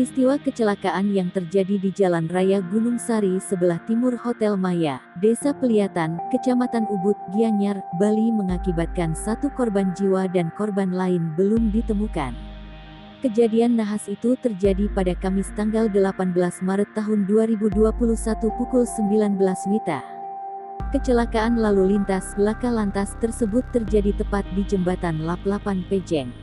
Peristiwa kecelakaan yang terjadi di Jalan Raya Gunung Sari sebelah timur Hotel Maya, Desa Peliatan, Kecamatan Ubud, Gianyar, Bali mengakibatkan 1 korban jiwa dan korban lain belum ditemukan. Kejadian nahas itu terjadi pada Kamis tanggal 18 Maret tahun 2021 pukul 19 WITA. Kecelakaan lalu lintas laka lantas tersebut terjadi tepat di Jembatan Lap-Lapan Pejeng.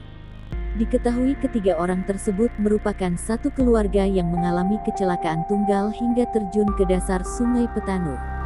Diketahui ketiga orang tersebut merupakan satu keluarga yang mengalami kecelakaan tunggal hingga terjun ke dasar Sungai Petanu.